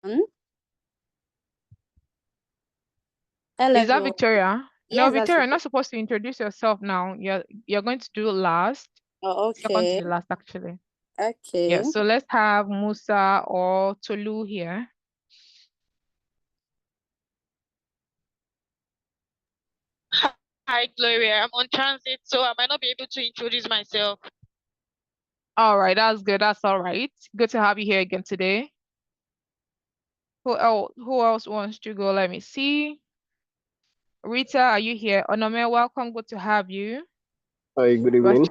Hello, Is that everyone. Victoria? No, Yes, that's Victoria, you're Victoria. not supposed to introduce yourself now. You're going to do last. Oh, Second to okay. the last, actually. Yeah, Okay. so let's have Musa or Tolu here. Hi, Gloria. I'm on transit, so I might not be able to introduce myself. All right, that's good. That's all right. Good to have you here again today. Who else wants to go? Let me see. Rita, are you here? Onome, welcome. Good to have you. Hi, good evening.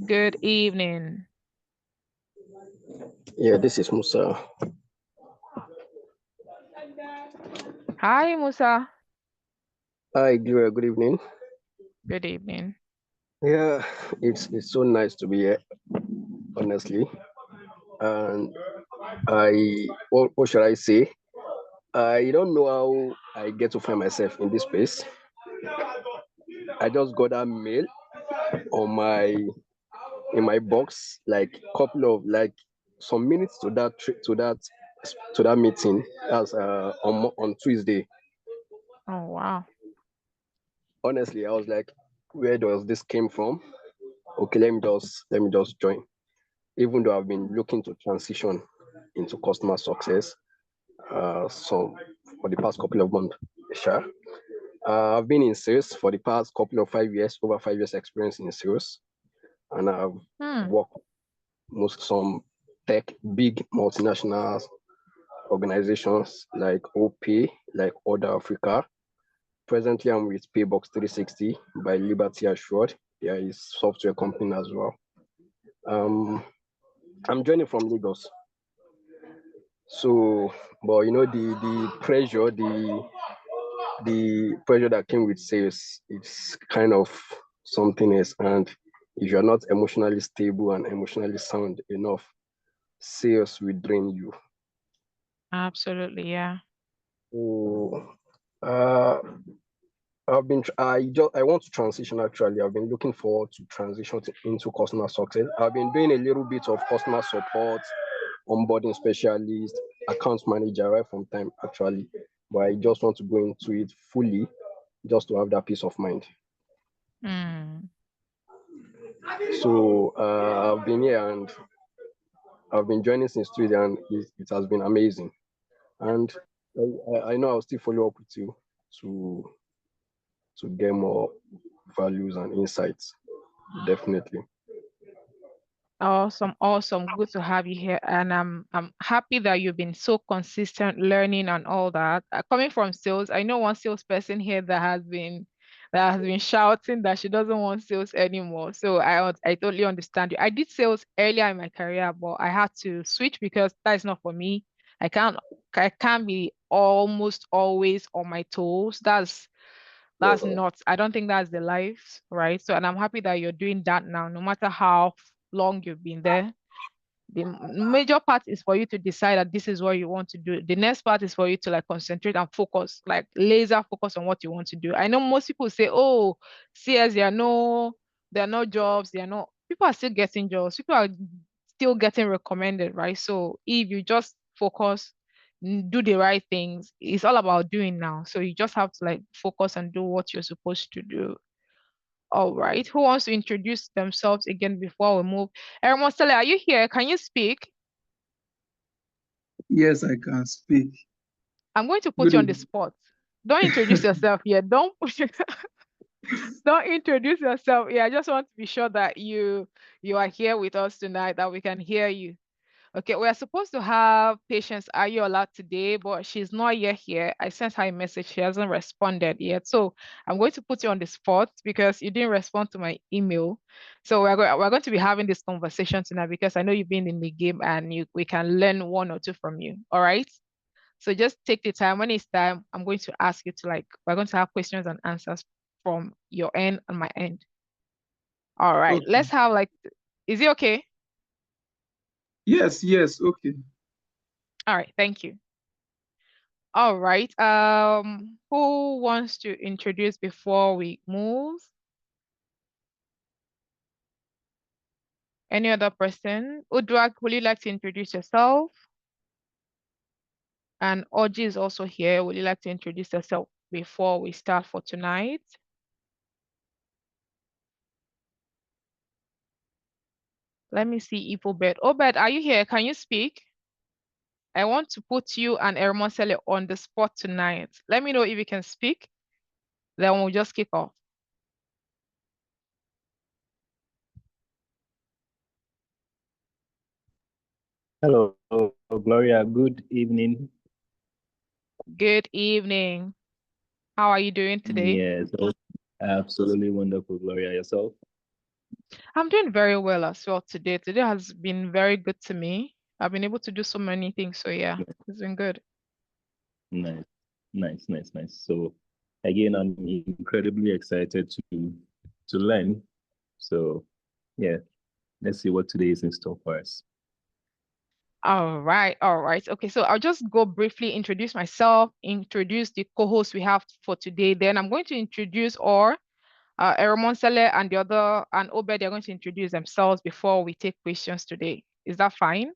Good evening. Yeah, this is Musa. Hi, Musa. Hi, Gloria, good evening. Good evening. Yeah, it's so nice to be here, honestly. And what should I say? I don't know how I get to find myself in this space. I just got that mail on my box, like couple of like some minutes to that to that meeting. That's on Tuesday. Oh, wow. Honestly, I was like, where does this came from? Okay, let me just join. Even though I've been looking to transition into customer success, so for the past couple of months, sure. I've been in sales for the past couple of 5 years, over 5 years experience in sales, and I've worked some big multinational organizations like OP, like Order Africa. Presently, I'm with Paybox 360 by Liberty Assured. There is software company as well. I'm joining from Lagos. So, but the pressure, the pressure that came with sales, it's kind of something else. And if you're not emotionally stable and emotionally sound enough, sales will drain you. Absolutely, yeah. So, uh, I want to transition actually. I've been looking forward to transition into customer success. I've been doing a little bit of customer support, onboarding specialist, account manager right from time actually. But I just want to go into it fully just to have that peace of mind. So I've been here and I've been joining since Tuesday and it has been amazing. And I know I'll still follow up with you to get more values and insights. Definitely. Awesome, awesome. Good to have you here. And I'm happy that you've been so consistent learning and all that. Coming from sales, I know one salesperson here that has been shouting that she doesn't want sales anymore. So I totally understand you. I did sales earlier in my career, but I had to switch because that is not for me. I can't be almost always on my toes. That's not, I don't think that's the life, right? So, and I'm happy that you're doing that now, no matter how long you've been there. The major part is for you to decide that this is what you want to do. The next part is for you to like concentrate and focus, like laser focus on what you want to do. I know most people say, oh, CS, there are no jobs, people are still getting jobs, people are still getting recommended, right? So if you just focus, do the right things, it's all about doing now. So you just have to like focus and do what you're supposed to do. All right. Who wants to introduce themselves again before we move? Ermostele, are you here? Can you speak? Yes, I can speak. I'm going to put Good you on the evening. spot. Don't introduce yourself yet. Don't introduce yourself. Yeah, I just want to be sure that you are here with us tonight, that we can hear you. Okay, we are supposed to have Patience Ayola today, but she's not yet here. I sent her a message. She hasn't responded yet. So I'm going to put you on the spot because you didn't respond to my email. So we're going to be having this conversation tonight because I know you've been in the game and we can learn one or two from you. All right. So just take the time. When it's time, I'm going to ask you to we're going to have questions and answers from your end and my end. All right. Okay. Let's have is it okay? Yes, okay. All right. Thank you. All right. Who wants to introduce before we move? Any other person? Udrak, would you like to introduce yourself? And Oji is also here. Would you like to introduce yourself before we start for tonight? Let me see if Obed. Obed, are you here? Can you speak? I want to put you and Ermosele on the spot tonight. Let me know if you can speak. Then we'll just kick off. Hello, Gloria. Good evening. Good evening. How are you doing today? Yes, absolutely wonderful, Gloria. Yourself? I'm doing very well as well today. Today has been very good to me. I've been able to do so many things. So yeah, it's been good. Nice, nice, nice, nice. So again, I'm incredibly excited to learn. So yeah, let's see what today is in store for us. All right, all right. Okay, so I'll just go briefly introduce myself, introduce the co-host we have for today. Then I'm going to introduce Eromonsele and the other and Obed, they're going to introduce themselves before we take questions today. Is that fine?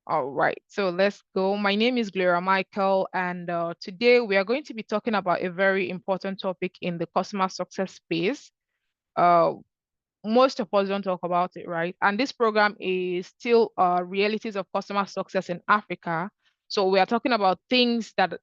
All right, so let's go. My name is Gloria Michael, and today we are going to be talking about a very important topic in the customer success space. Most of us don't talk about it, right? And this program is still realities of customer success in Africa. So we are talking about things that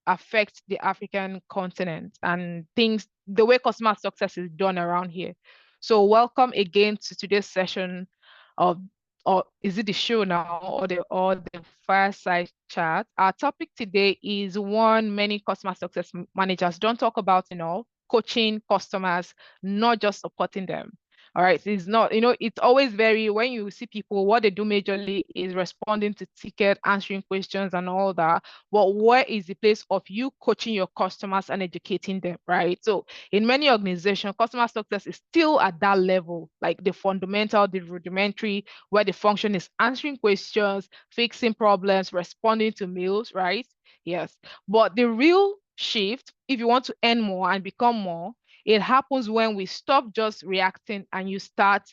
affect the African continent and the way customer success is done around here. So welcome again to today's session of, or is it the show now or the fireside chat? Our topic today is one many customer success managers don't talk about enough: coaching customers, not just supporting them. All right. It's not, it's always very, when you see people, what they do majorly is responding to ticket, answering questions and all that. But where is the place of you coaching your customers and educating them, right? So in many organizations, customer success is still at that level, like the fundamental, the rudimentary, where the function is answering questions, fixing problems, responding to mails, right? Yes. But the real shift, if you want to earn more and become more, it happens when we stop just reacting and you start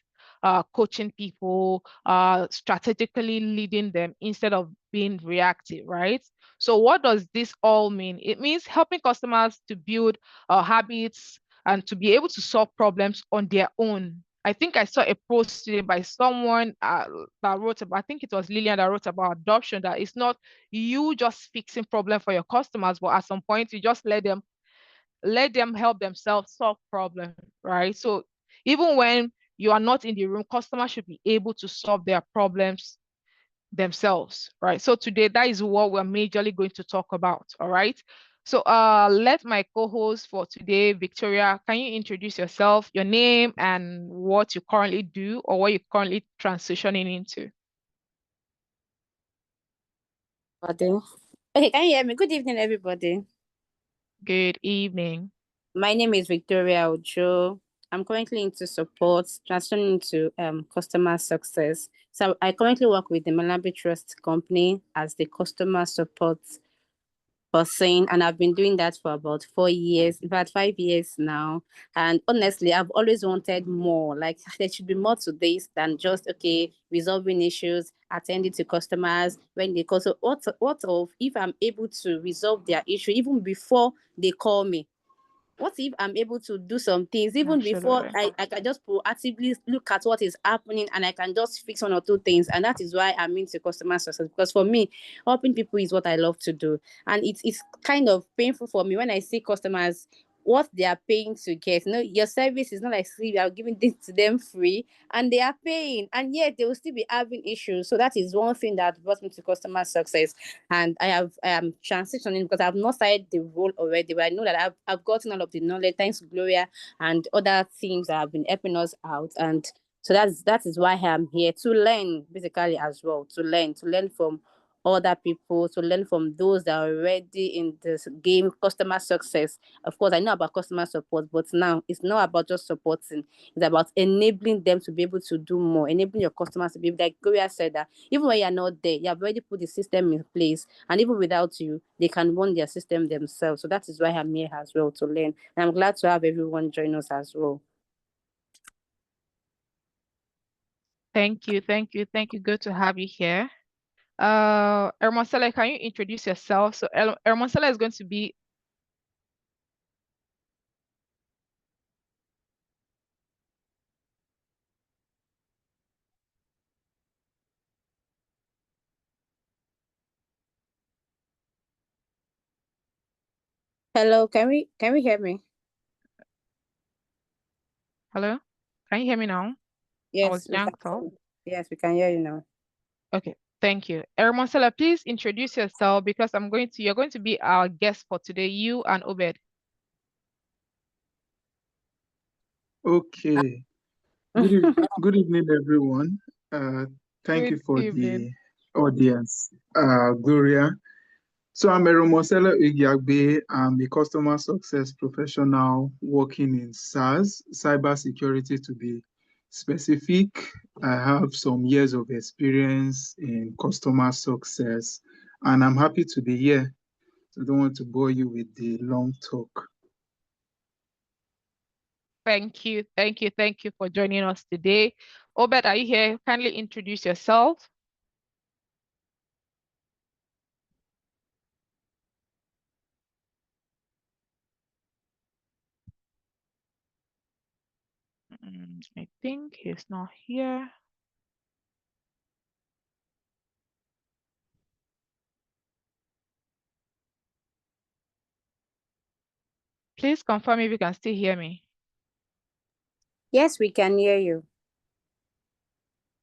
coaching people, strategically leading them instead of being reactive, right? So what does this all mean? It means helping customers to build habits and to be able to solve problems on their own. I think I saw a post today by someone that wrote about, I think it was Lillian that wrote about adoption, that it's not you just fixing problem for your customers, but at some point you just let them help themselves solve problems, right? So even when you are not in the room, customers should be able to solve their problems themselves, right? So today, that is what we're majorly going to talk about, all right? So let my co-host for today, Victoria, can you introduce yourself, your name, and what you currently do or what you're currently transitioning into? Okay, can you hear me? Good evening, everybody. Good evening. My name is Victoria Ojo. I'm currently into support, transitioning into customer success. So I currently work with the Malabi Trust Company as the customer support person, and I've been doing that for about 4 years, in fact 5 years now. And honestly, I've always wanted more. Like there should be more to this than just resolving issues, attending to customers when they call. So what of if I'm able to resolve their issue even before they call me? What if I'm able to do some things even before I can just proactively look at what is happening and I can just fix 1 or 2 things? And that is why I'm into customer success, because for me, helping people is what I love to do. And it's kind of painful for me when I see customers what they are paying to get. Your service is not like you are giving this to them free, and they are paying, and yet they will still be having issues. So that is one thing that brought me to customer success. And I am transitioning because I've not started the role already, but I know that I've gotten all of the knowledge thanks to Gloria and other teams that have been helping us out. And so that is why I'm here to learn, basically, as well, to learn from other people, to learn from those that are already in this game, customer success. Of course, I know about customer support, but now it's not about just supporting. It's about enabling them to be able to do more, enabling your customers to be able, like Gloria said, that even when you're not there, you have already put the system in place, and even without you, they can run their system themselves. So that is why I'm here as well, to learn. And I'm glad to have everyone join us as well. Thank you. Good to have you here. Ermonsela, can you introduce yourself? So Ermonsela is going to be Hello, can we hear me? hello? Can you hear me now? I Yes, was yanked off. yes, we can hear you now. Okay, thank you. Ermonsela, please introduce yourself because you're going to be our guest for today, you and Obed. Okay. Good evening, everyone. Thank you Good for evening. the audience, Gloria. So I'm Eromosela Igiagbe. I'm a customer success professional working in SaaS, cybersecurity to be specific. I have some years of experience in customer success, and I'm happy to be here. So I don't want to bore you with the long talk. Thank you, thank you, thank you for joining us today. Obed, are you here? Kindly introduce yourself. I think he's not here. Please confirm if you can still hear me. Yes, we can hear you.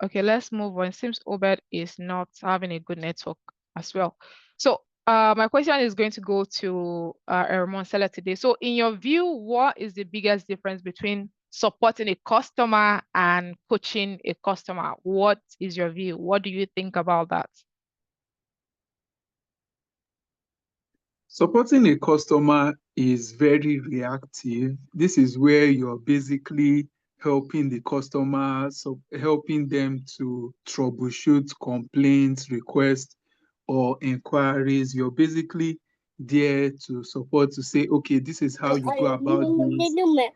Okay, let's move on. It seems Obed is not having a good network as well. So my question is going to go to Ermonsela today. So in your view, what is the biggest difference between supporting a customer and coaching a customer? What is your view? What do you think about that? Supporting a customer is very reactive. This is where you're basically helping the customer, so helping them to troubleshoot complaints, requests, or inquiries. You're basically there to support, to say, okay, this is how you go about this.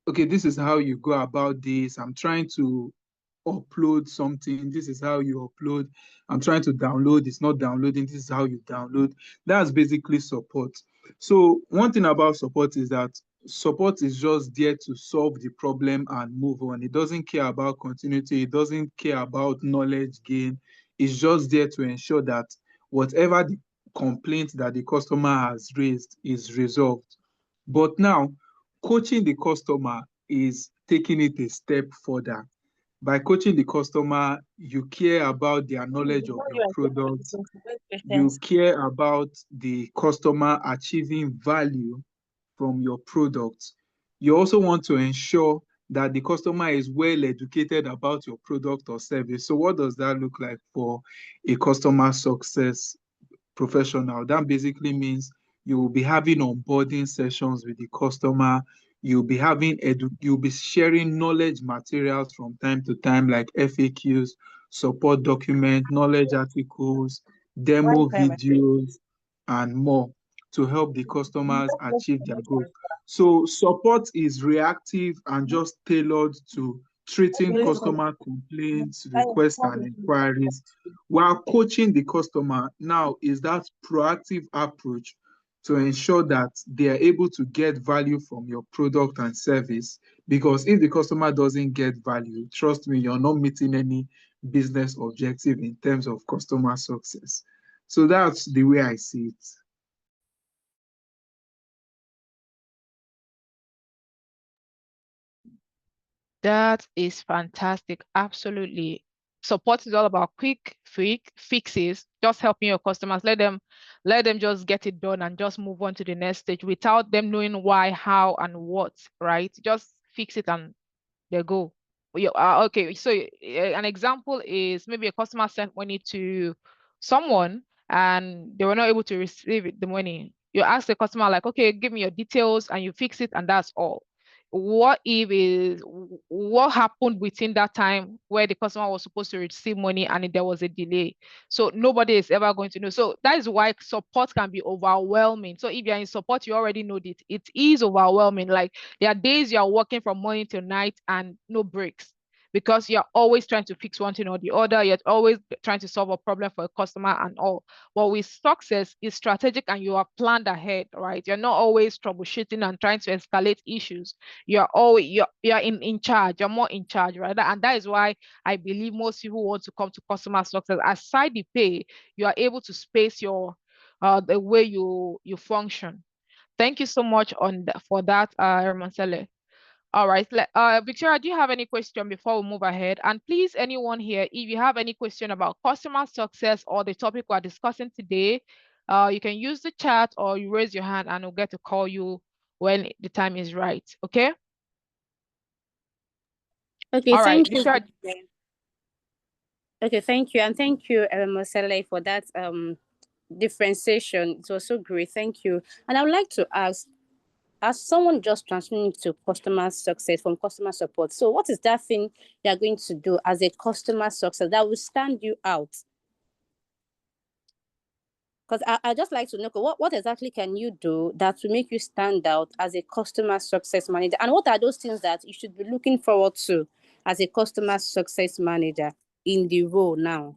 Okay, this is how you go about this. I'm trying to upload something. This is how you upload. I'm trying to download. It's not downloading. This is how you download. That's basically support. So one thing about support is that support is just there to solve the problem and move on. It doesn't care about continuity. It doesn't care about knowledge gain. It's just there to ensure that whatever the complaint that the customer has raised is resolved. But now, coaching the customer is taking it a step further. By coaching the customer, you care about their knowledge of your product. You care about the customer achieving value from your product. You also want to ensure that the customer is well educated about your product or service. So what does that look like for a customer success professional? That basically means you will be having onboarding sessions with the customer. You'll be you'll be sharing knowledge materials from time to time, like FAQs, support document, knowledge articles, demo videos, and more to help the customers achieve their goals. So support is reactive and just tailored to treating customer complaints, requests, and inquiries, while coaching the customer now is that proactive approach to ensure that they are able to get value from your product and service. Because if the customer doesn't get value, trust me, you're not meeting any business objective in terms of customer success. So that's the way I see it. That is fantastic. Absolutely. Support is all about quick fixes, just helping your customers. Let them just get it done and just move on to the next stage without them knowing why, how, and what, right? Just fix it and they go. Okay, so an example is maybe a customer sent money to someone and they were not able to receive the money. You ask the customer like, okay, give me your details, and you fix it, and that's all. What happened within that time where the customer was supposed to receive money and there was a delay? So nobody is ever going to know. So that is why support can be overwhelming. So if you're in support, you already know that it is overwhelming. Like there are days you are working from morning till night and no breaks because you're always trying to fix one thing or the other. You're always trying to solve a problem for a customer and all. But with success, it's strategic and you are planned ahead, right? You're not always troubleshooting and trying to escalate issues. You're always you're in charge. You're more in charge, right? And that is why I believe most people want to come to customer success. Aside the pay, you are able to space your the way you function. Thank you so much for that, Ramasele. All right, Victoria, do you have any question before we move ahead? And please, anyone here, if you have any question about customer success or the topic we're discussing today, you can use the chat or you raise your hand and we'll get to call you when the time is right, okay? Okay, All right, thank you. Victoria. Okay, thank you. And thank you, Mosele, for that differentiation. It was so great. Thank you. And I would like to ask, as someone just transitioning to customer success from customer support, so what is that thing you're going to do as a customer success that will stand you out? Because I just like to know what exactly can you do that will make you stand out as a customer success manager? And what are those things that you should be looking forward to as a customer success manager in the role now?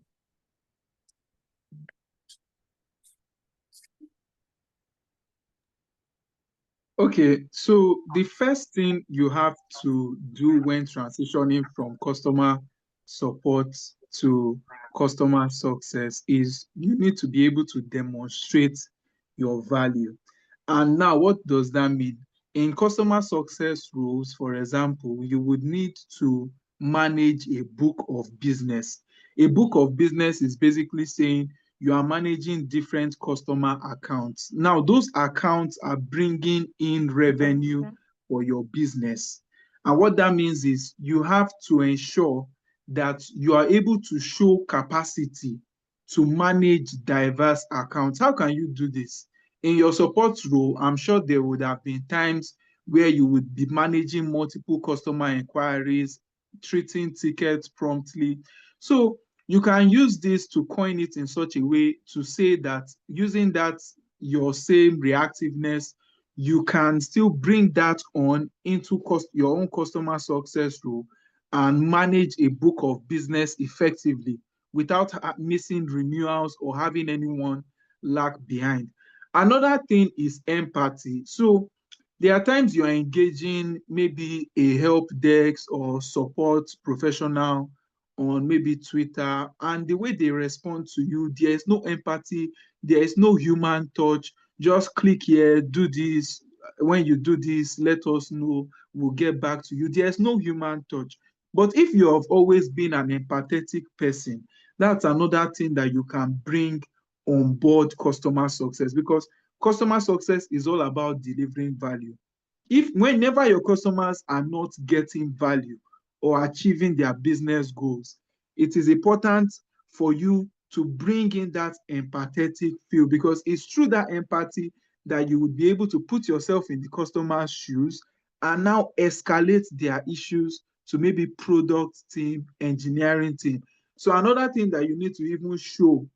Okay, so the first thing you have to do when transitioning from customer support to customer success is you need to be able to demonstrate your value. And now, what does that mean? In customer success roles, for example, you would need to manage a book of business. A book of business is basically saying you are managing different customer accounts. Now, those accounts are bringing in revenue for your business. And what that means is you have to ensure that you are able to show capacity to manage diverse accounts. How can you do this? In your support role, I'm sure there would have been times where you would be managing multiple customer inquiries, treating tickets promptly. So you can use this to coin it in such a way to say that using that your same reactiveness, you can still bring that on into your own customer success role and manage a book of business effectively without missing renewals or having anyone lag behind. Another thing is empathy. So there are times you are engaging maybe a help desk or support professional on maybe Twitter, and the way they respond to you, there is no empathy, there is no human touch. Just click here, do this. When you do this, let us know, we'll get back to you. There's no human touch. But if you have always been an empathetic person, that's another thing that you can bring on board customer success, because customer success is all about delivering value. Whenever your customers are not getting value or achieving their business goals, it is important for you to bring in that empathetic feel, because it's through that empathy that you would be able to put yourself in the customer's shoes and now escalate their issues to maybe product team, engineering team. So another thing that you need to even show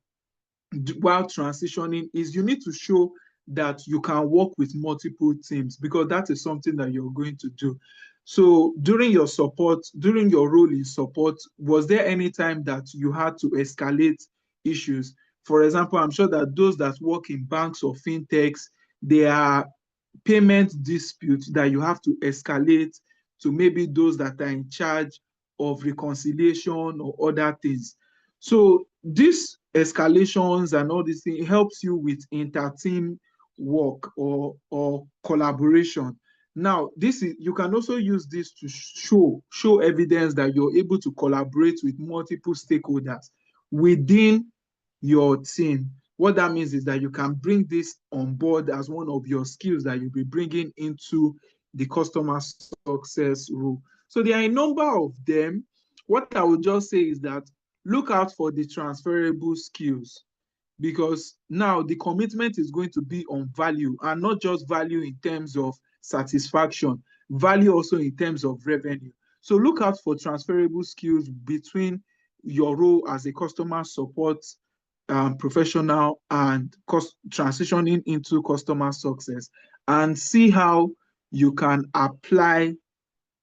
while transitioning is you need to show that you can work with multiple teams, because that is something that you're going to do. So during your role in support, was there any time that you had to escalate issues? For example, I'm sure that those that work in banks or fintechs, there are payment disputes that you have to escalate to maybe those that are in charge of reconciliation or other things. So these escalations and all these things helps you with inter-team work or collaboration. Now, you can also use this to show evidence that you're able to collaborate with multiple stakeholders within your team. What that means is that you can bring this on board as one of your skills that you'll be bringing into the customer success role. So there are a number of them. What I would just say is that look out for the transferable skills, because now the commitment is going to be on value, and not just value in terms of satisfaction, value also in terms of revenue. So look out for transferable skills between your role as a customer support professional and transitioning into customer success, and see how you can apply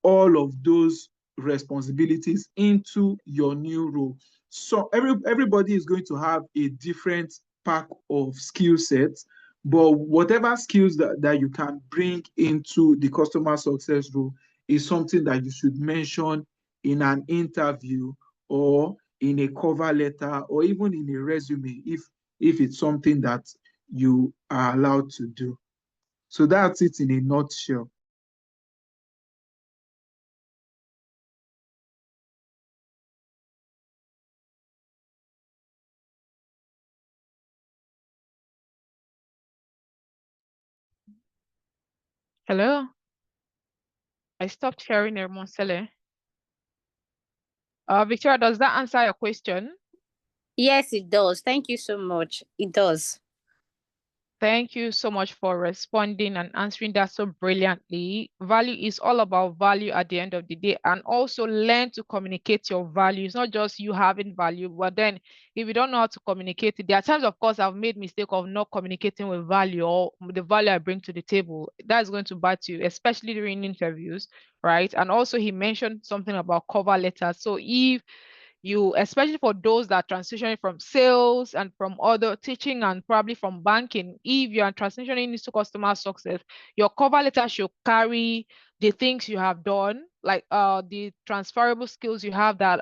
all of those responsibilities into your new role. So everybody is going to have a different pack of skill sets, but whatever skills that you can bring into the customer success role is something that you should mention in an interview or in a cover letter or even in a resume if it's something that you are allowed to do. So that's it in a nutshell. Hello? I stopped sharing Ermonsele. Victoria, does that answer your question? Yes, it does. Thank you so much. It does. Thank you so much for responding and answering that so brilliantly. Value is all about value at the end of the day, and also learn to communicate your value. It's not just you having value, but then if you don't know how to communicate it, there are times, of course, I've made mistake of not communicating with value or the value I bring to the table. That's going to bite you, especially during interviews, right? And also he mentioned something about cover letters. So if you, especially for those that are transitioning from sales and from other teaching and probably from banking, if you are transitioning into customer success, your cover letter should carry the things you have done, like the transferable skills you have that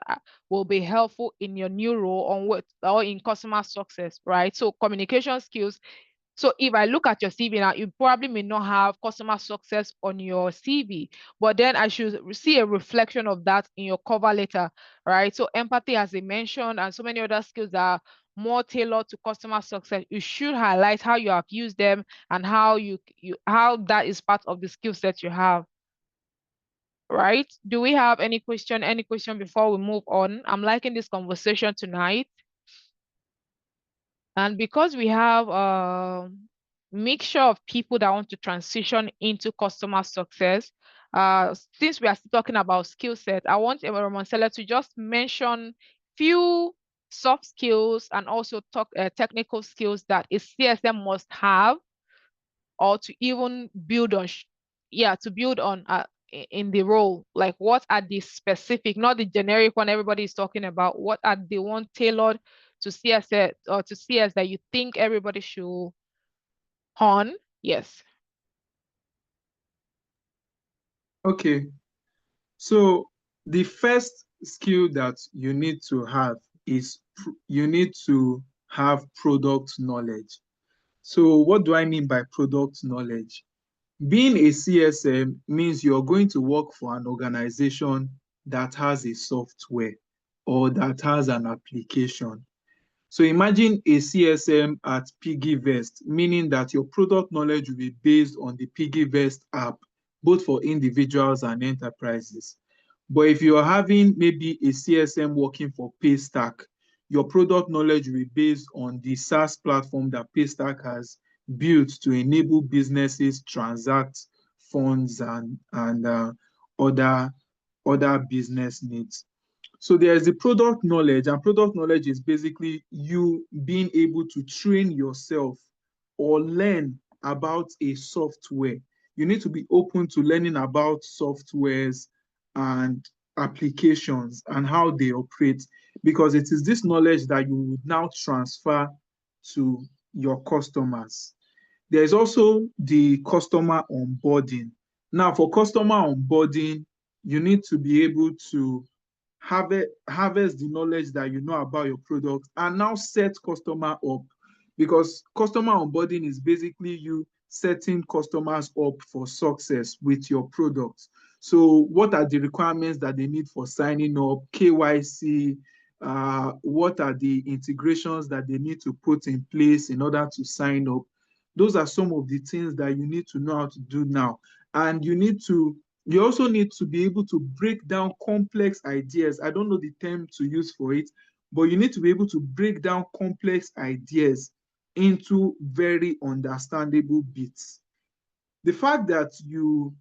will be helpful in your new role on what or in customer success, right? So communication skills. So if I look at your CV now, you probably may not have customer success on your CV, but then I should see a reflection of that in your cover letter, right? So empathy, as I mentioned, and so many other skills that are more tailored to customer success. You should highlight how you have used them and how how that is part of the skill set you have. Right? Do we have any question before we move on? I'm liking this conversation tonight. And because we have a mixture of people that want to transition into customer success, since we are still talking about skill set, I want Ermonsele to just mention few soft skills and also talk technical skills that a CSM must have, or to even build on, to build on in the role. Like, what are the specific, not the generic one everybody is talking about, what are the one tailored to CS or to CS that you think everybody should hone? Yes. Okay. So the first skill that you need to have is you need to have product knowledge. So what do I mean by product knowledge? Being a CSM means you're going to work for an organization that has a software or that has an application. So imagine a CSM at PiggyVest, meaning that your product knowledge will be based on the PiggyVest app, both for individuals and enterprises. But if you're having maybe a CSM working for Paystack, your product knowledge will be based on the SaaS platform that Paystack has built to enable businesses transact funds and other business needs. So there is the product knowledge, and product knowledge is basically you being able to train yourself or learn about a software. You need to be open to learning about softwares and applications and how they operate, because it is this knowledge that you would now transfer to your customers. There's also the customer onboarding. Now, for customer onboarding, you need to be able to harvest the knowledge that you know about your product and now set customer up, because customer onboarding is basically you setting customers up for success with your product. So what are the requirements that they need for signing up, KYC, what are the integrations that they need to put in place in order to sign up? Those are some of the things that you need to know how to do now. And you also need to be able to break down complex ideas. I don't know the term to use for it, but you need to be able to break down complex ideas into very understandable bits. The fact that you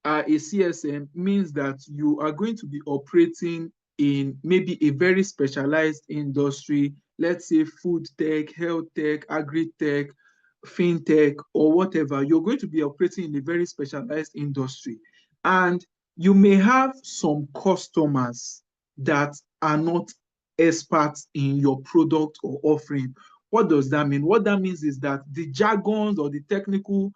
are a CSM means that you are going to be operating in maybe a very specialized industry, let's say food tech, health tech, agri-tech, fintech, or whatever. You're going to be operating in a very specialized industry. And you may have some customers that are not experts in your product or offering. What does that mean? What that means is that the jargons or the technical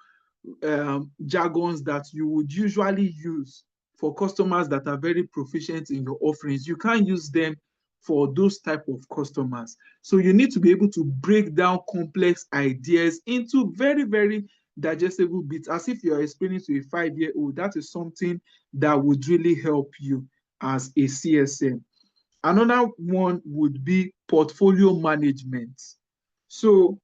jargons that you would usually use for customers that are very proficient in your offerings, you can't use them for those type of customers. So you need to be able to break down complex ideas into very, very digestible bits, as if you're explaining to a 5-year-old. That is something that would really help you as a CSM. Another one would be portfolio management. So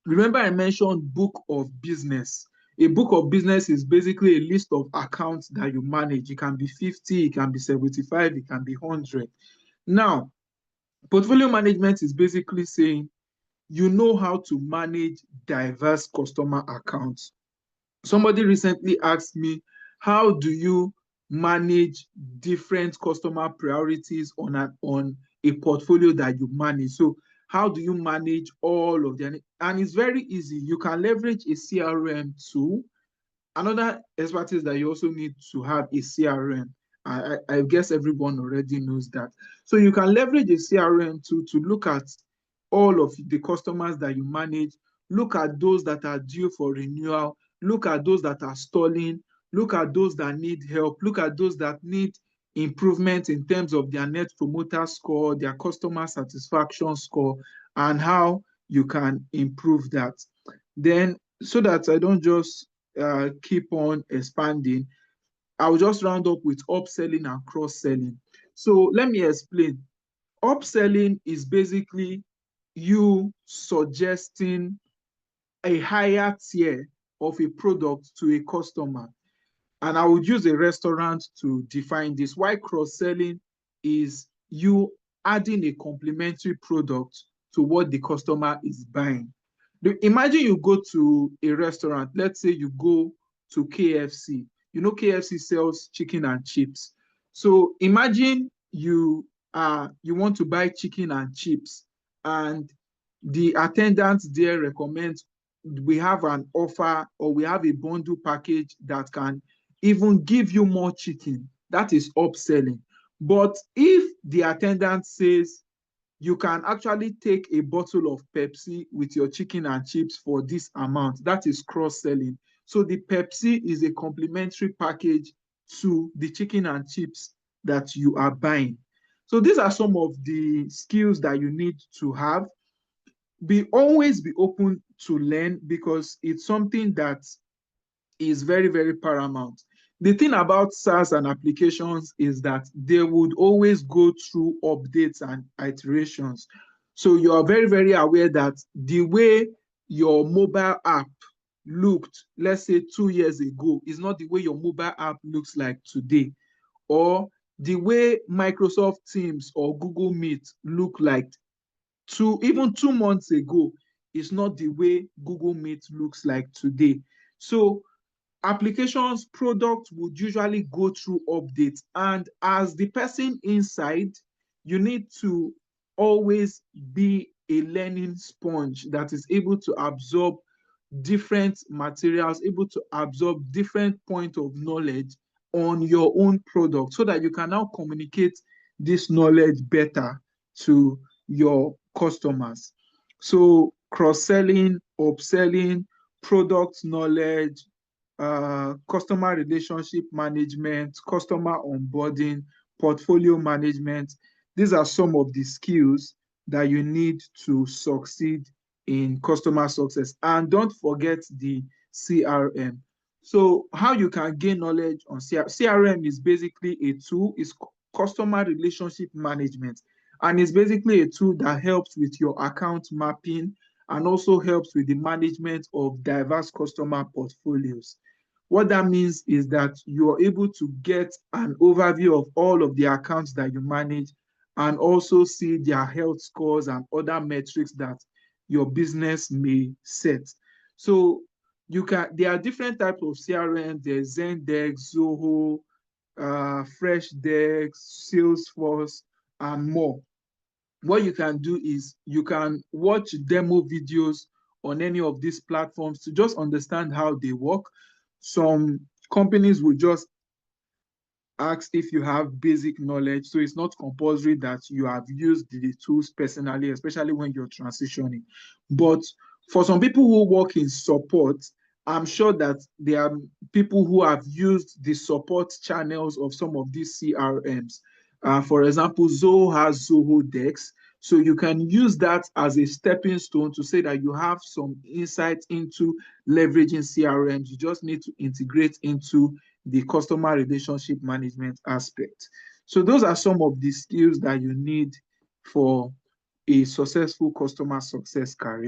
remember I mentioned book of business. A book of business is basically a list of accounts that you manage. It can be 50, it can be 75, it can be 100. Now, portfolio management is basically saying you know how to manage diverse customer accounts. Somebody recently asked me, how do you manage different customer priorities on a portfolio that you manage? So how do you manage all of them? And it's very easy. You can leverage a CRM tool. Another expertise that you also need to have is CRM. I guess everyone already knows that. So you can leverage a CRM tool to look at all of the customers that you manage, look at those that are due for renewal, look at those that are stalling, look at those that need help, look at those that need improvement in terms of their net promoter score, their customer satisfaction score, and how you can improve that. Then, so that I don't just keep on expanding, I'll just round up with upselling and cross-selling. So let me explain. Upselling is basically you suggesting a higher tier of a product to a customer. And I would use a restaurant to define this. Why cross-selling is you adding a complementary product to what the customer is buying. Imagine you go to a restaurant. Let's say you go to KFC. You know KFC sells chicken and chips. So imagine you want to buy chicken and chips, and the attendant there recommends we have an offer, or we have a bundle package that can even give you more chicken. That is upselling. But if the attendant says you can actually take a bottle of Pepsi with your chicken and chips for this amount, that is cross-selling. So the Pepsi is a complementary package to the chicken and chips that you are buying. So these are some of the skills that you need to have. Always be open to learn, because it's something that is very, very paramount. The thing about SaaS and applications is that they would always go through updates and iterations. So you are very, very aware that the way your mobile app looked, let's say 2 years ago, is not the way your mobile app looks like today. Or the way Microsoft Teams or Google Meet look like even 2 months ago is not the way Google Meet looks like today. So applications product would usually go through updates, and as the person inside, you need to always be a learning sponge that is able to absorb different materials, able to absorb different points of knowledge on your own product, so that you can now communicate this knowledge better to your customers. So cross-selling, upselling, product knowledge, customer relationship management, customer onboarding, portfolio management. These are some of the skills that you need to succeed in customer success. And don't forget the CRM. So how you can gain knowledge on CRM is basically a tool, is customer relationship management. And it's basically a tool that helps with your account mapping and also helps with the management of diverse customer portfolios. What that means is that you are able to get an overview of all of the accounts that you manage, and also see their health scores and other metrics that your business may set. So there are different types of CRM. There's Zendesk, Zoho, Freshdesk, Salesforce, and more. What you can do is you can watch demo videos on any of these platforms to just understand how they work. Some companies will just asks if you have basic knowledge. So it's not compulsory that you have used the tools personally, especially when you're transitioning. But for some people who work in support, I'm sure that there are people who have used the support channels of some of these CRMs. For example, Zoho has Zoho Dex. So you can use that as a stepping stone to say that you have some insight into leveraging CRMs. You just need to integrate into the customer relationship management aspect. So those are some of the skills that you need for a successful customer success career.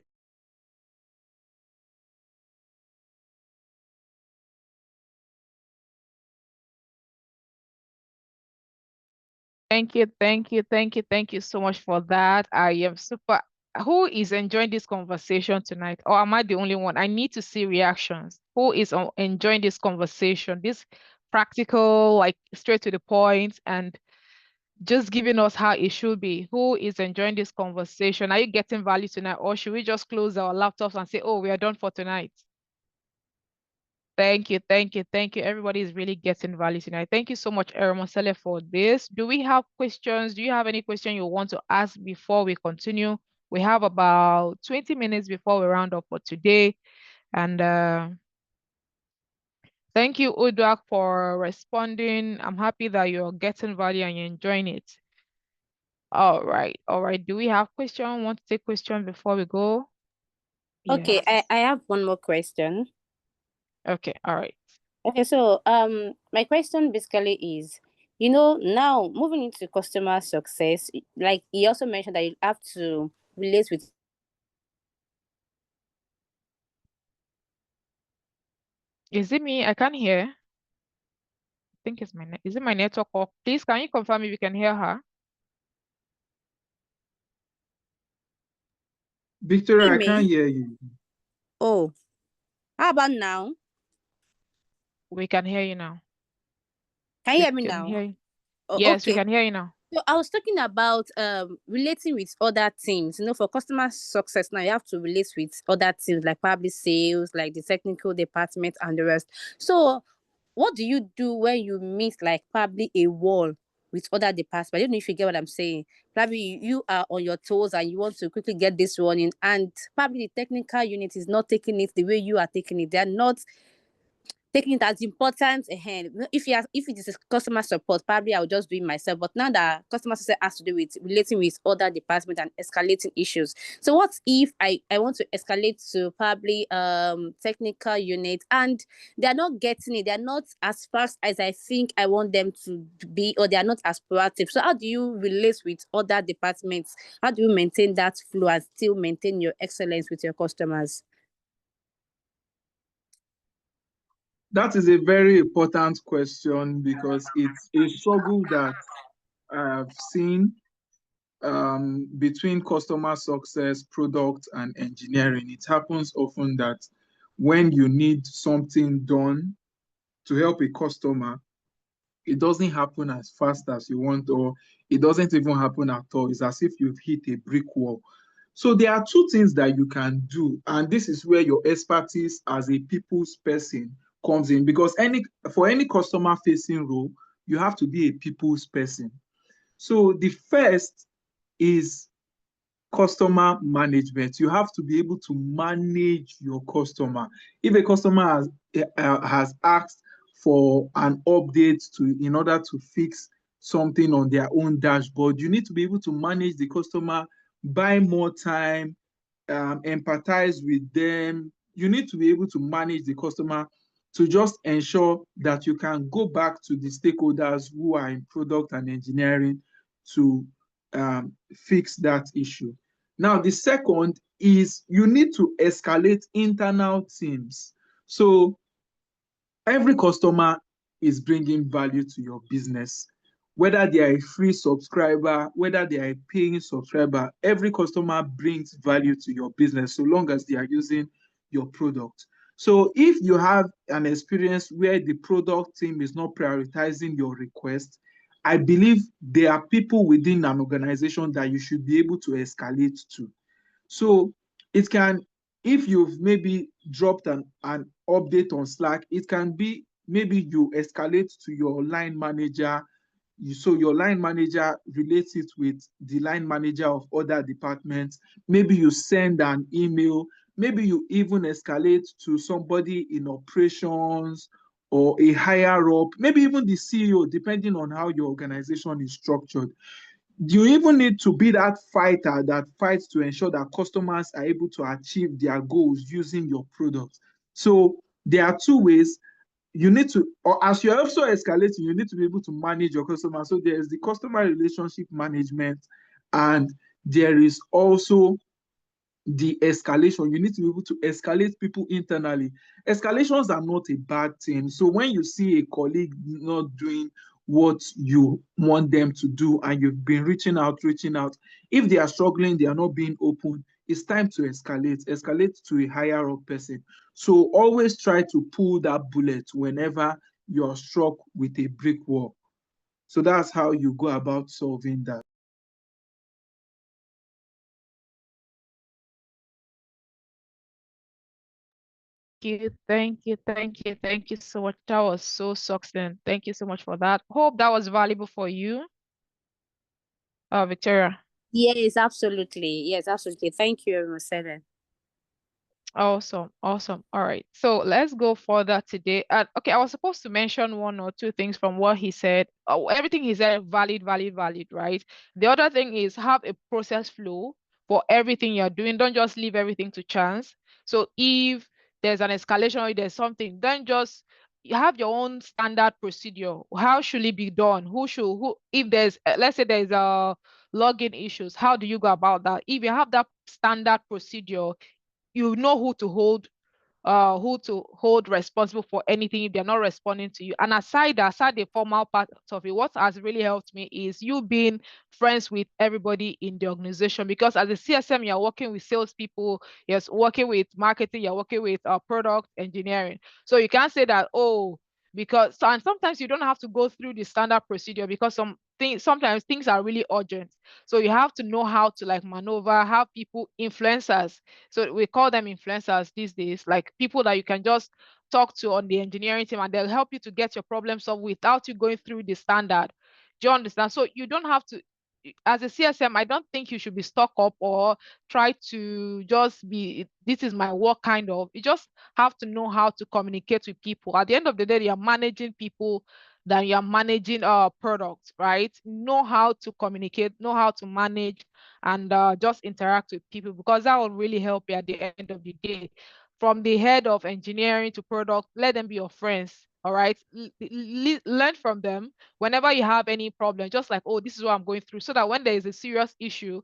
Thank you, thank you, thank you, thank you so much for that. I am super. Who is enjoying this conversation tonight? Or am I the only one? I need to see reactions. Who is enjoying this conversation? This practical, like straight to the point, and just giving us how it should be. Who is enjoying this conversation? Are you getting value tonight? Or should we just close our laptops and say, oh, we are done for tonight? Thank you, thank you, thank you. Everybody is really getting value tonight. Thank you so much, Eromosele, for this. Do we have questions? Do you have any question you want to ask before we continue? We have about 20 minutes before we round up for today. And thank you, Uduak, for responding. I'm happy that you're getting value and you're enjoying it. All right, all right. Do we have question? Want to take question before we go? Okay, Yes. I have one more question. Okay, all right. Okay, so my question basically is, you know, now moving into customer success, like he also mentioned that you have to relate with. Is it me? I can't hear. I think it's my is it my network? Or please, can you confirm if you can hear her? Victoria, Hear I can't me? hear you. Oh, how about now? We can hear you now. Can you We hear me can now? hear you. Oh, Yes, we okay. can hear you now. So I was talking about relating with other teams. You know, for customer success now, you have to relate with other teams, like probably sales, like the technical department and the rest. So what do you do when you meet like probably a wall with other departments? I don't know if you get what I'm saying. Probably you are on your toes and you want to quickly get this one in, and probably the technical unit is not taking it the way you are taking it. They're not taking it as important. If it is customer support, probably I'll just do it myself. But now that customer success has to do with relating with other departments and escalating issues. So what if I want to escalate to probably technical unit and they're not getting it, they're not as fast as I think I want them to be, or they're not as proactive. So how do you relate with other departments? How do you maintain that flow and still maintain your excellence with your customers? That is a very important question because it's a struggle that I've seen between customer success, product, and engineering. It happens often that when you need something done to help a customer, it doesn't happen as fast as you want, or it doesn't even happen at all. It's as if you've hit a brick wall. So there are two things that you can do, and this is where your expertise as a people's person comes in, because for any customer facing role, you have to be a people's person. So the first is customer management. You have to be able to manage your customer. If a customer has asked for an update in order to fix something on their own dashboard, you need to be able to manage the customer, buy more time, empathize with them. You need to be able to manage the customer to just ensure that you can go back to the stakeholders who are in product and engineering to fix that issue. Now, the second is you need to escalate internal teams. So every customer is bringing value to your business. Whether they are a free subscriber, whether they are a paying subscriber, every customer brings value to your business so long as they are using your product. So if you have an experience where the product team is not prioritizing your request, I believe there are people within an organization that you should be able to escalate to. So if you've maybe dropped an update on Slack, it can be maybe you escalate to your line manager. So your line manager relates it with the line manager of other departments. Maybe you send an email. Maybe you even escalate to somebody in operations or a higher up, maybe even the CEO, depending on how your organization is structured. You even need to be that fighter that fights to ensure that customers are able to achieve their goals using your product. So there are two ways. You need to, or as you're also escalating, you need to be able to manage your customers. So there's the customer relationship management, and there is also the escalation. You need to be able to escalate people internally. Escalations are not a bad thing. So when you see a colleague not doing what you want them to do, and you've been reaching out, if they are struggling, they are not being open, it's time to escalate to a higher up person. So always try to pull that bullet whenever you're struck with a brick wall. So that's how you go about solving that. Thank you so much. That was so succinct. Thank you so much for that. Hope that was valuable for you, Victoria. Yes, absolutely. Yes, absolutely. Thank you, Rosetta. Awesome. All right. So let's go further today. Okay, I was supposed to mention one or two things from what he said. Oh, everything he said, valid, right? The other thing is have a process flow for everything you're doing. Don't just leave everything to chance. So if there's an escalation or there's something, then just have your own standard procedure. How should it be done? If there's, let's say there's a login issues, how do you go about that? If you have that standard procedure, you know who to hold responsible for anything if they're not responding to you. And aside the formal part of it, what has really helped me is you being friends with everybody in the organization, because as a CSM, you're working with salespeople, you're working with marketing, you're working with product engineering. So you can't say that, and sometimes you don't have to go through the standard procedure, because sometimes things are really urgent. So you have to know how to maneuver, have people, influencers. So we call them influencers these days, like people that you can just talk to on the engineering team, and they'll help you to get your problem solved without you going through the standard. Do you understand? So you don't have to, as a CSM, I don't think you should be stuck up or try to just be, this is my work kind of. You just have to know how to communicate with people. At the end of the day, you're managing people than you're managing products, right? Know how to communicate, know how to manage, and just interact with people, because that will really help you at the end of the day. From the head of engineering to product, let them be your friends. All right, learn from them whenever you have any problem, just like, oh, this is what I'm going through, so that when there is a serious issue,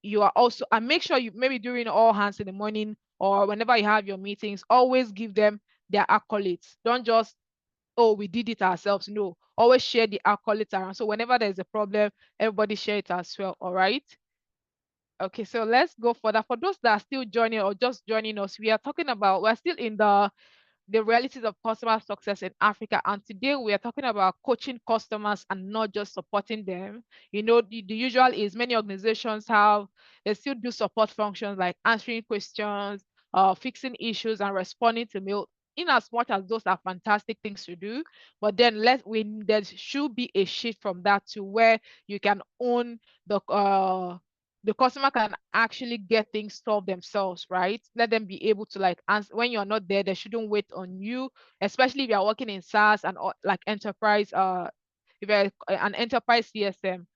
you are also, and make sure you, maybe during all hands in the morning or whenever you have your meetings, always give them their accolades. Don't just, oh, we did it ourselves. No, always share the accolades around. So whenever there's a problem, everybody share it as well. All right. Okay, so let's go further. For those that are still joining or just joining us, we're still in the realities of customer success in Africa. And today we are talking about coaching customers and not just supporting them. You know, the usual is many organizations they still do support functions like answering questions, fixing issues, and responding to mail. In as much as those are fantastic things to do, but then there should be a shift from that to where you can own the customer can actually get things solved themselves, right? Let them be able to answer when you're not there. They shouldn't wait on you, especially if you're working in SaaS and enterprise. If you're an enterprise CSM.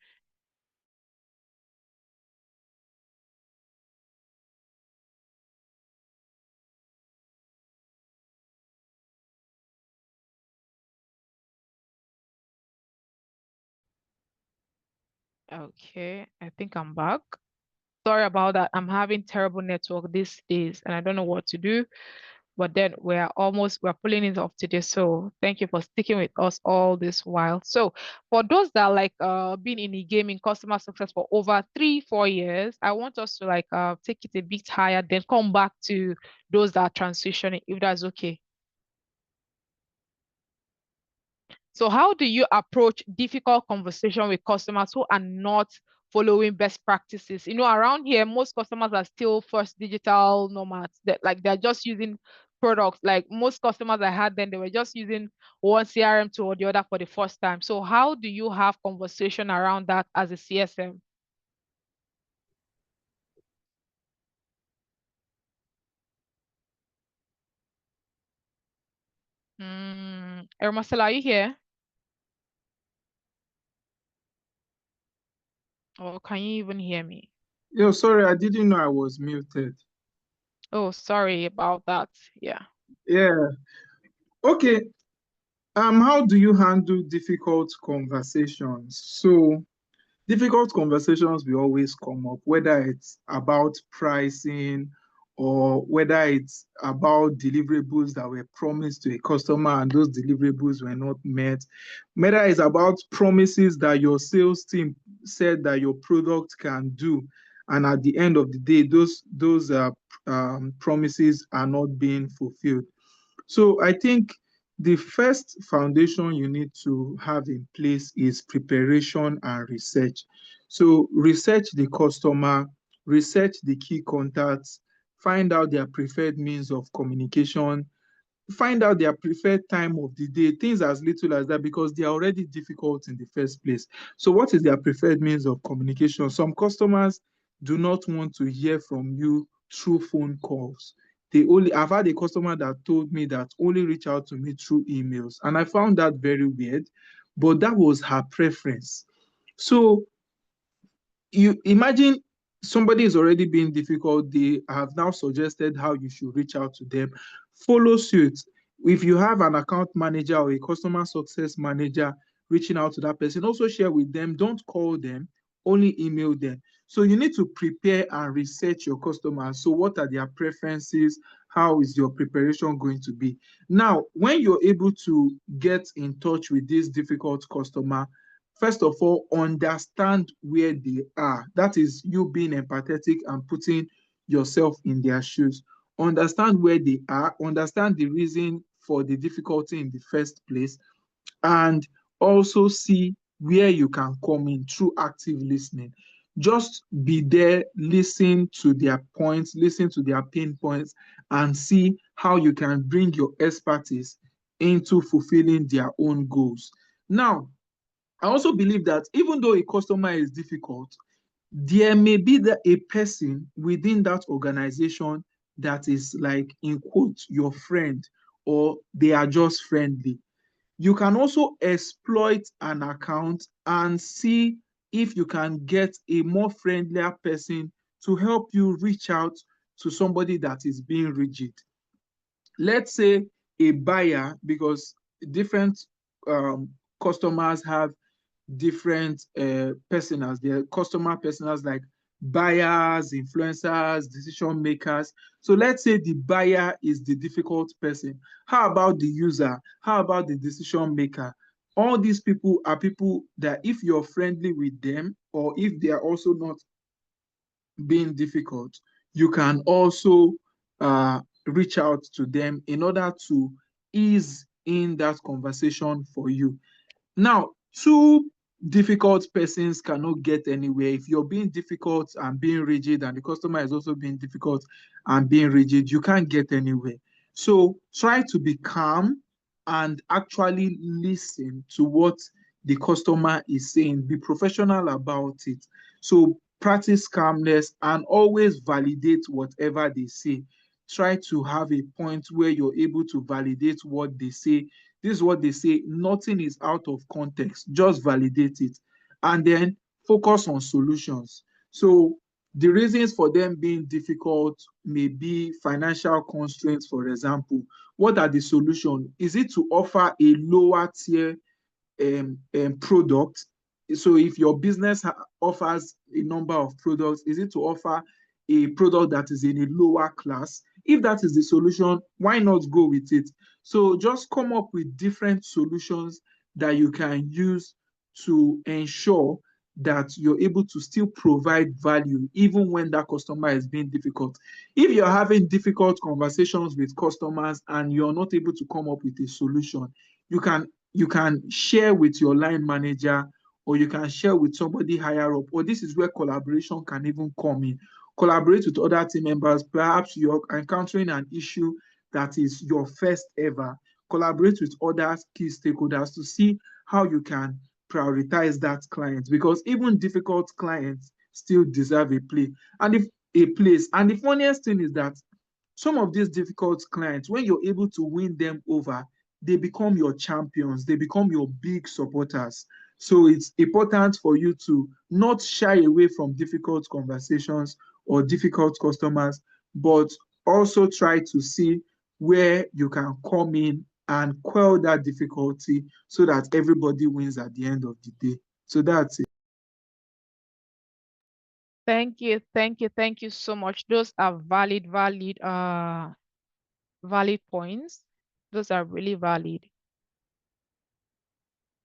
Okay, I think I'm back. Sorry about that. I'm having terrible network these days, and I don't know what to do. But then we're pulling it off today. So thank you for sticking with us all this while. So for those that been in the gaming customer success for over 3-4 years, I want us to take it a bit higher, then come back to those that are transitioning, if that's okay. So how do you approach difficult conversation with customers who are not following best practices? You know, around here, most customers are still first digital nomads. They're just using products. Like most customers I had then, they were just using one CRM tool or the other for the first time. So how do you have conversation around that as a CSM? Marcela, are you here? Or can you even hear me? Yo, sorry, I didn't know I was muted. Oh, sorry about that. Yeah. Yeah. Okay. How do you handle difficult conversations? So difficult conversations will always come up, whether it's about pricing or whether it's about deliverables that were promised to a customer and those deliverables were not met, whether it's about promises that your sales team said that your product can do, and at the end of the day, those promises are not being fulfilled. So I think the first foundation you need to have in place is preparation and research. So research the customer, research the key contacts, find out their preferred means of communication, find out their preferred time of the day, things as little as that, because they are already difficult in the first place. So what is their preferred means of communication? Some customers do not want to hear from you through phone calls. I've had a customer that told me that only reach out to me through emails, and I found that very weird, but that was her preference. So you imagine somebody is already being difficult. They have now suggested how you should reach out to them. Follow suit. If you have an account manager or a customer success manager reaching out to that person, also share with them. Don't call them, only email them. So you need to prepare and research your customers. So what are their preferences? How is your preparation going to be? Now, when you're able to get in touch with this difficult customer, first of all, understand where they are. That is you being empathetic and putting yourself in their shoes. Understand where they are, understand the reason for the difficulty in the first place, and also see where you can come in through active listening. Just be there, listen to their points, listen to their pain points, and see how you can bring your expertise into fulfilling their own goals. Now, I also believe that even though a customer is difficult, there may be a person within that organization that is, like, in quotes, your friend, or they are just friendly. You can also exploit an account and see if you can get a more friendlier person to help you reach out to somebody that is being rigid. Let's say a buyer, because different customers have different personas. They're customer personas, like buyers, influencers, decision makers. So let's say the buyer is the difficult person. How about the user? How about the decision maker? All these people are people that if you're friendly with them, or if they are also not being difficult, you can also reach out to them in order to ease in that conversation for you. Now, two difficult persons cannot get anywhere. If you're being difficult and being rigid, and the customer is also being difficult and being rigid, you can't get anywhere. So try to be calm and actually listen to what the customer is saying. Be professional about it. So practice calmness and always validate whatever they say. Try to have a point where you're able to validate what they say. This is what they say. Nothing is out of context. Just validate it. And then focus on solutions. So the reasons for them being difficult may be financial constraints, for example. What are the solutions? Is it to offer a lower tier product? So if your business offers a number of products, is it to offer a product that is in a lower class? If that is the solution, why not go with it? So just come up with different solutions that you can use to ensure that you're able to still provide value even when that customer is being difficult. If you're having difficult conversations with customers and you're not able to come up with a solution, you can share with your line manager, or you can share with somebody higher up, or this is where collaboration can even come in. Collaborate with other team members. Perhaps you're encountering an issue that is your first ever, collaborate with other key stakeholders to see how you can prioritize that client, because even difficult clients still deserve a place. And the funniest thing is that some of these difficult clients, when you're able to win them over, they become your champions, they become your big supporters. So it's important for you to not shy away from difficult conversations or difficult customers, but also try to see where you can come in and quell that difficulty so that everybody wins at the end of the day. So that's it. Thank you, thank you, thank you so much. Those are valid points. Those are really valid.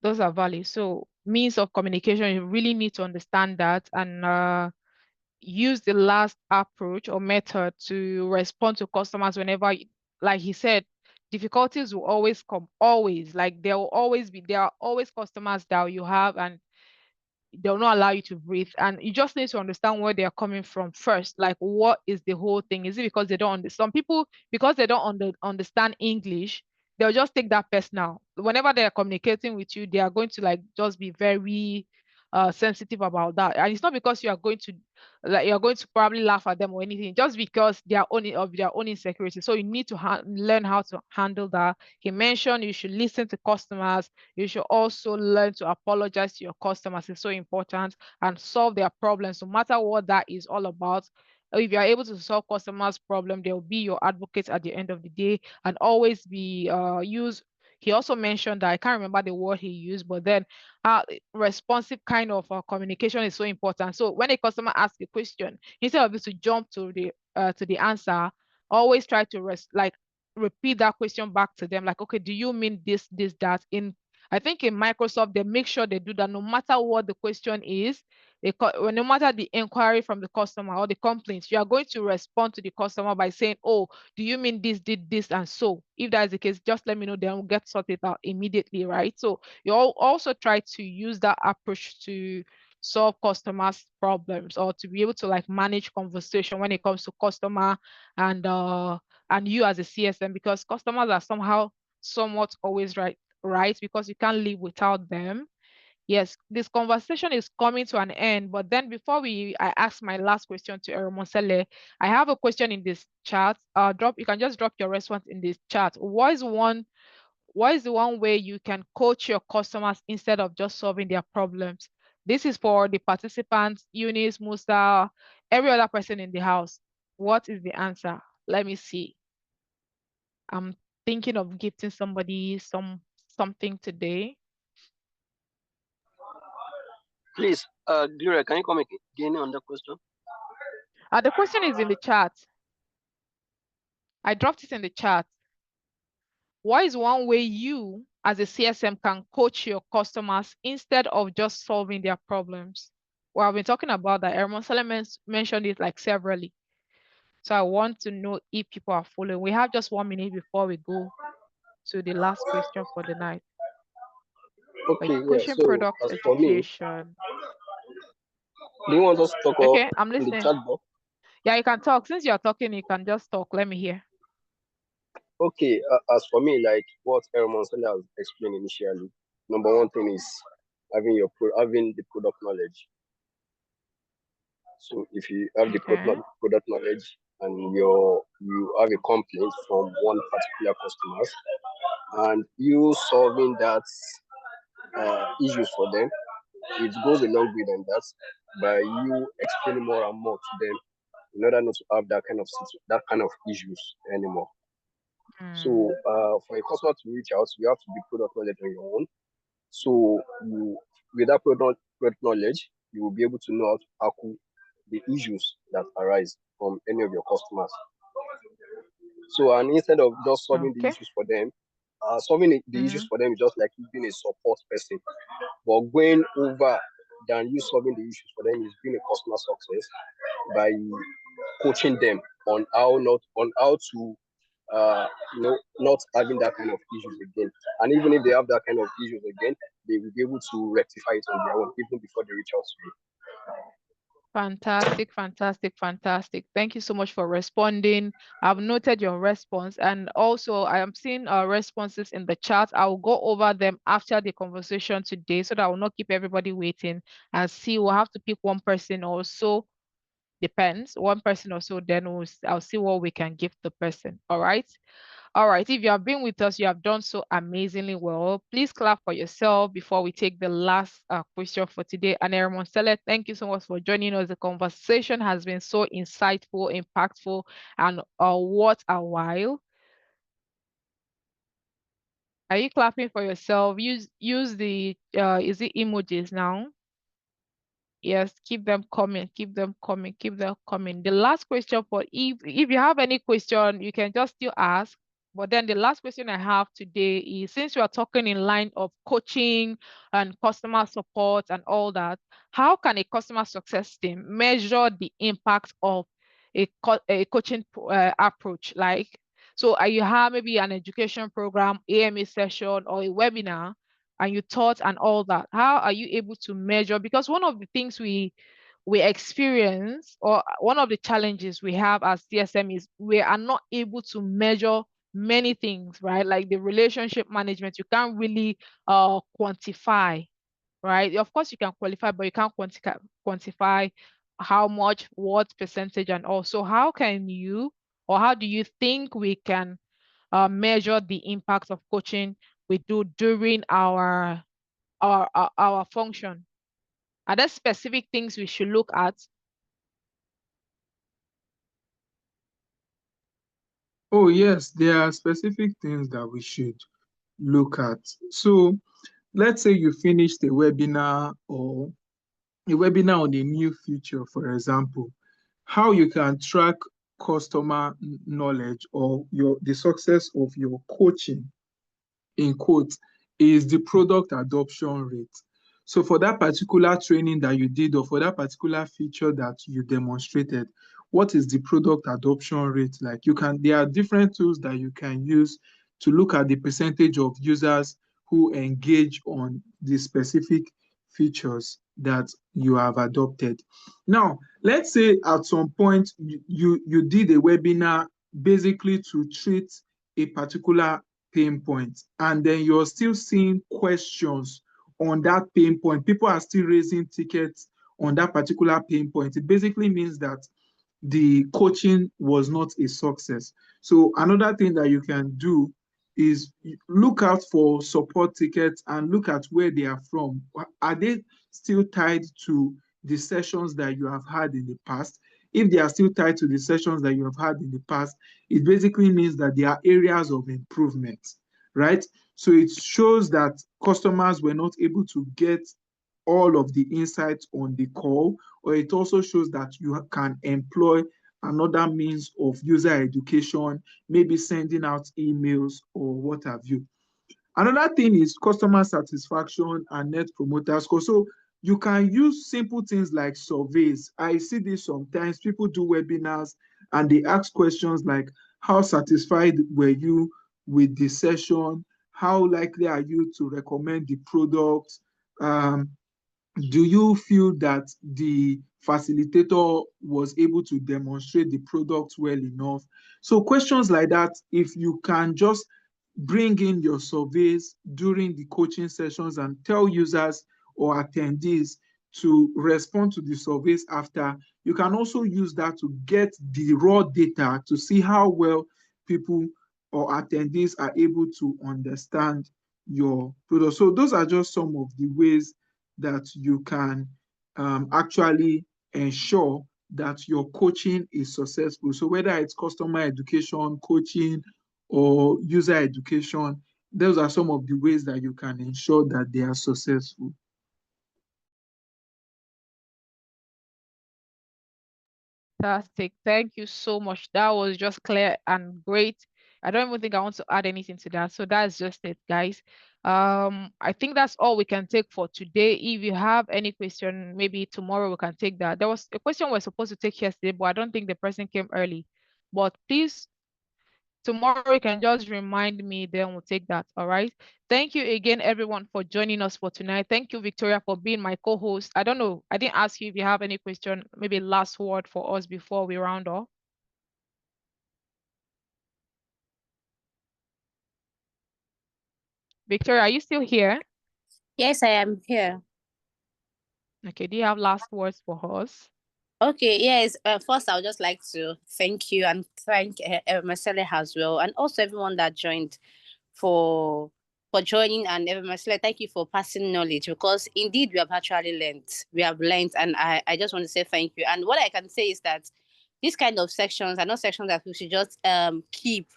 Those are valid. So means of communication, you really need to understand that and use the last approach or method to respond to customers whenever, like he said, difficulties will always come, always. Like there are always customers that you have, and they'll not allow you to breathe. And you just need to understand where they are coming from first. Like, what is the whole thing? Is it because they don't understand? Some people, because they don't understand English, they'll just take that personal. Whenever they're communicating with you, they are going to like just be very sensitive about that. And it's not because you're going to probably laugh at them or anything, just because they are of their own insecurity. So you need to learn how to handle that. He mentioned you should listen to customers. You should also learn to apologize to your customers. It's so important, and solve their problems, no matter what that is all about. If you are able to solve customers' problem, they will be your advocates at the end of the day, and always be He also mentioned that, I can't remember the word he used, but then responsive kind of communication is so important. So when a customer asks a question, instead of you to jump to the answer, always try to repeat that question back to them. Like, okay, do you mean this, that? I think in Microsoft, they make sure they do that no matter what the question is. No matter the inquiry from the customer or the complaints, you are going to respond to the customer by saying, oh, do you mean this, did this, and so? If that is the case, just let me know, then we'll get sorted out immediately, right? So you also try to use that approach to solve customers' problems, or to be able to like manage conversation when it comes to customer and you as a CSM, because customers are somewhat always right, because you can't live without them. Yes, this conversation is coming to an end, but then before I ask my last question to Eromosele, I have a question in this chat. You can just drop your response in this chat. What is the one way you can coach your customers instead of just solving their problems? This is for the participants, Eunice, Musa, every other person in the house. What is the answer? Let me see. I'm thinking of gifting somebody something today. Please, Gloria, can you come again on the question? The question is in the chat. I dropped it in the chat. What is one way you, as a CSM, can coach your customers instead of just solving their problems? Well, I've been talking about that. Eromosele mentioned it like severally. So I want to know if people are following. We have just 1 minute before we go to the last question for the night. Okay, Pushing so product as for me, education. do you want us to talk Okay, I'm in the listening. chat box? Yeah, you can talk. Since you're talking, you can just talk. Let me hear. Okay, as for me, like what Eromosele has explained initially, number one thing is having the product knowledge. So if you have the product knowledge and you have a complaint from one particular customer, and you solving that issues for them, it goes a long way than that, by you explaining more and more to them in order not to have that kind of issues anymore. So for a customer to reach out, you have to be product knowledge on your own. So with that product knowledge, you will be able to know how to tackle the issues that arise from any of your customers. So, and instead of just solving the issues for them, solving the issues for them is just like you being a support person. But going over than you solving the issues for them is being a customer success by coaching them on how to not having that kind of issues again. And even if they have that kind of issues again, they will be able to rectify it on their own even before they reach out to you. Fantastic, fantastic, fantastic. Thank you so much for responding. I've noted your response, and also I am seeing responses in the chat. I will go over them after the conversation today so that I will not keep everybody waiting and see. We'll have to pick one person or so. Depends, one person or so, then I'll see what we can give the person. All right. All right, if you have been with us, you have done so amazingly well. Please clap for yourself before we take the last question for today. Anera Monsele, thank you so much for joining us. The conversation has been so insightful, impactful, and what a while. Are you clapping for yourself? Use the is it emojis now? Yes, keep them coming, keep them coming, keep them coming. The last question for if you have any question, you can just still ask. But then the last question I have today is, since we are talking in line of coaching and customer support and all that, how can a customer success team measure the impact of a coaching approach? Like, so you have maybe an education program, AMA session, or a webinar, and you taught and all that. How are you able to measure? Because one of the things we experience, or one of the challenges we have as CSM, is we are not able to measure many things, right? Like the relationship management, you can't really quantify, right? Of course you can qualify, but you can't quantify how much, what percentage, and also how can you, or how do you think we can measure the impact of coaching we do during our function? Are there specific things we should look at? Oh, yes, there are specific things that we should look at. So let's say you finished a webinar or a webinar on a new feature, for example, how you can track customer knowledge or the success of your coaching, in quotes, is the product adoption rate. So for that particular training that you did, or for that particular feature that you demonstrated, what is the product adoption rate like? There are different tools that you can use to look at the percentage of users who engage on the specific features that you have adopted. Now, let's say at some point you did a webinar basically to treat a particular pain point, and then you're still seeing questions on that pain point. People are still raising tickets on that particular pain point. It basically means that the coaching was not a success. So another thing that you can do is look out for support tickets and look at where they are from. Are they still tied to the sessions that you have had in the past? If they are still tied to the sessions that you have had in the past, it basically means that there are areas of improvement, right? So it shows that customers were not able to get all of the insights on the call, or it also shows that you can employ another means of user education, maybe sending out emails or what have you. Another thing is customer satisfaction and net promoter score. So you can use simple things like surveys. I see this sometimes. People do webinars and they ask questions like, how satisfied were you with the session? How likely are you to recommend the product? Do you feel that the facilitator was able to demonstrate the product well enough? So questions like that, if you can just bring in your surveys during the coaching sessions and tell users or attendees to respond to the surveys after, you can also use that to get the raw data to see how well people or attendees are able to understand your product. So those are just some of the ways that you can actually ensure that your coaching is successful. So whether it's customer education, coaching, or user education, those are some of the ways that you can ensure that they are successful. Fantastic. Thank you so much. That was just clear and great. I don't even think I want to add anything to that. So that's just it, guys. I think that's all we can take for today. If you have any question, maybe tomorrow we can take that. There was a question we're supposed to take yesterday, but I don't think the person came early. But please tomorrow you can just remind me, then we'll take that. All right. Thank you again, everyone, for joining us for tonight. Thank you, Victoria, for being my co-host. I don't know, I didn't ask you if you have any question, maybe last word for us before we round off. Victoria, are you still here? Yes, I am here. Okay, do you have last words for us? Okay, yes. First, I would just like to thank you and thank Marcella as well, and also everyone that joined for joining. And Marcella, thank you for passing knowledge, because indeed we have actually learned. We have learned, and I just want to say thank you. And what I can say is that these kind of sections are not sections that we should just keep.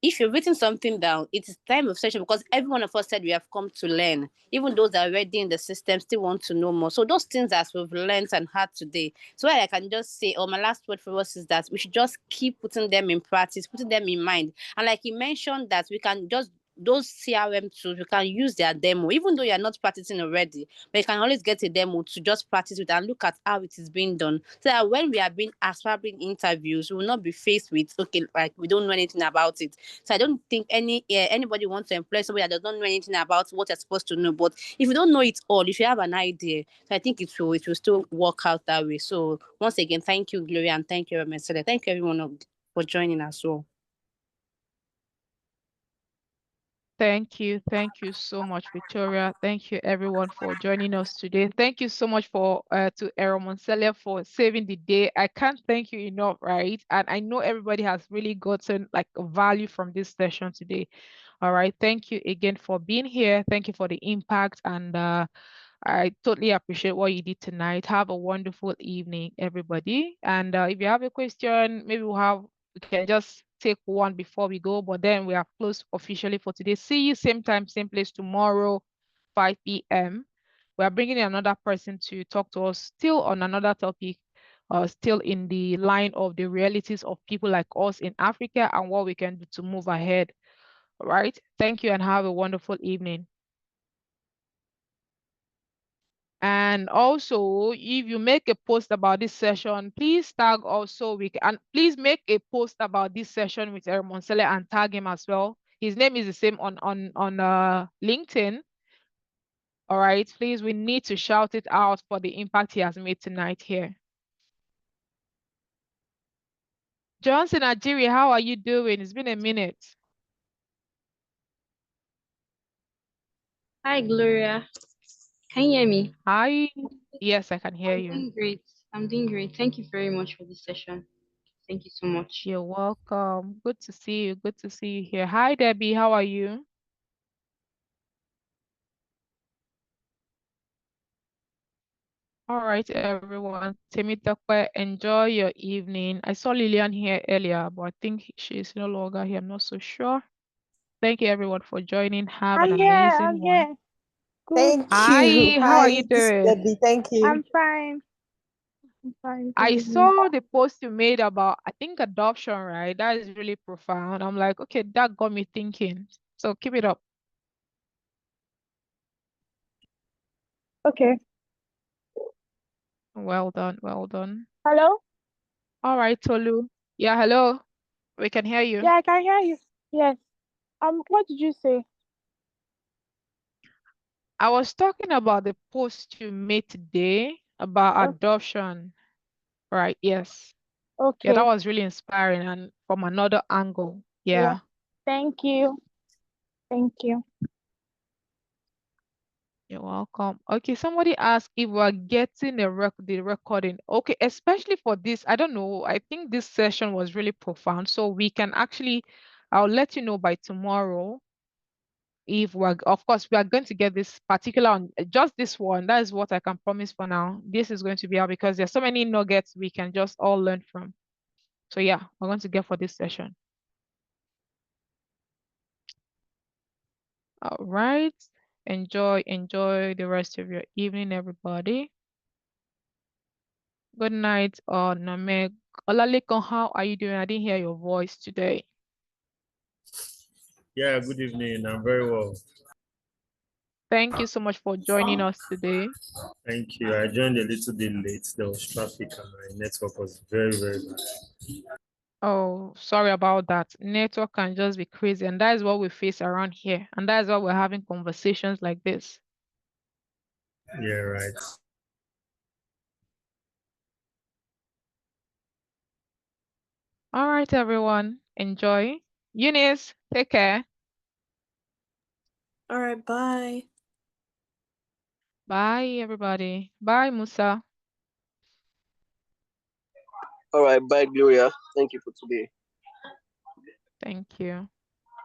If you've written something down, it's time of session, because every one of us said we have come to learn. Even those that are already in the system still want to know more. So those things that we've learned and had today. So what I can just say, or my last word for us is that we should just keep putting them in practice, putting them in mind. And like you mentioned, that we can just, those CRM tools, you can use their demo, even though you're not practicing already, but you can always get a demo to just practice with and look at how it is being done. So that when we are being asked, probably in interviews, we will not be faced with, okay, like we don't know anything about it. So I don't think anybody wants to employ somebody that does not know anything about what you're supposed to know. But if you don't know it all, if you have an idea, so I think it will still work out that way. So once again, thank you, Gloria, and thank you, Marcella. Thank you, everyone, for joining us all. Thank you. Thank you so much, Victoria. Thank you, everyone, for joining us today. Thank you so much to Eromonsele for saving the day. I can't thank you enough, right? And I know everybody has really gotten like value from this session today. All right. Thank you again for being here. Thank you for the impact. And I totally appreciate what you did tonight. Have a wonderful evening, everybody. And if you have a question, maybe we can just take one before we go, but then we are closed officially for today. See you same time, same place tomorrow, 5 p.m. We are bringing in another person to talk to us still on another topic, still in the line of the realities of people like us in Africa and what we can do to move ahead. All right. Thank you and have a wonderful evening. And also, if you make a post about this session, please tag also and please make a post about this session with Eromonsele and tag him as well. His name is the same on LinkedIn. All right, please, we need to shout it out for the impact he has made tonight here. Johnson Ajiri, how are you doing? It's been a minute. Hi, Gloria. Can you hear me? Hi. Yes, I can hear you. I'm doing great. I'm doing great. Thank you very much for this session. Thank you so much. You're welcome. Good to see you. Good to see you here. Hi, Debbie. How are you? All right, everyone. Temitope, enjoy your evening. I saw Lillian here earlier, but I think she's no longer here. I'm not so sure. Thank you, everyone, for joining. Have an amazing one. Thank Hi, you. how are Hi, you this is doing? Debbie. Thank you. I'm fine. I'm fine. I Good evening. saw the post you made about, I think, adoption, right? That is really profound. I'm like, okay, that got me thinking. So keep it up. Okay. Well done. Well done. Hello? All right, Tolu. Yeah, hello. We can hear you. Yeah, I can hear you. Yes. What did you say? I was talking about the post you made today about adoption. Right, yes. Yeah, that Okay. was really inspiring and from another angle. Yeah. Yeah. Thank you. Thank you. You're welcome. Okay, somebody asked if we're getting the recording. Okay, especially for this, I don't know. I think this session was really profound. So we can actually, I'll let you know by tomorrow if of course, we are going to get this particular on just this one. That is what I can promise for now. This is going to be out because there's so many nuggets we can just all learn from. So yeah, we're going to get for this session. All right. Enjoy the rest of your evening, everybody. Good night, Name. Olalekan, how are you doing? I didn't hear your voice today. Yeah, good evening. I'm very well. Thank you so much for joining us today. Thank you. I joined a little bit late. There was traffic and my network was very, very bad. Oh, sorry about that. Network can just be crazy, and that is what we face around here. And that is why we're having conversations like this. Yeah, right. All right, everyone. Enjoy. Eunice, take care. All right, bye. Bye, everybody. Bye, Musa. All right, bye, Gloria. Thank you for today. Thank you.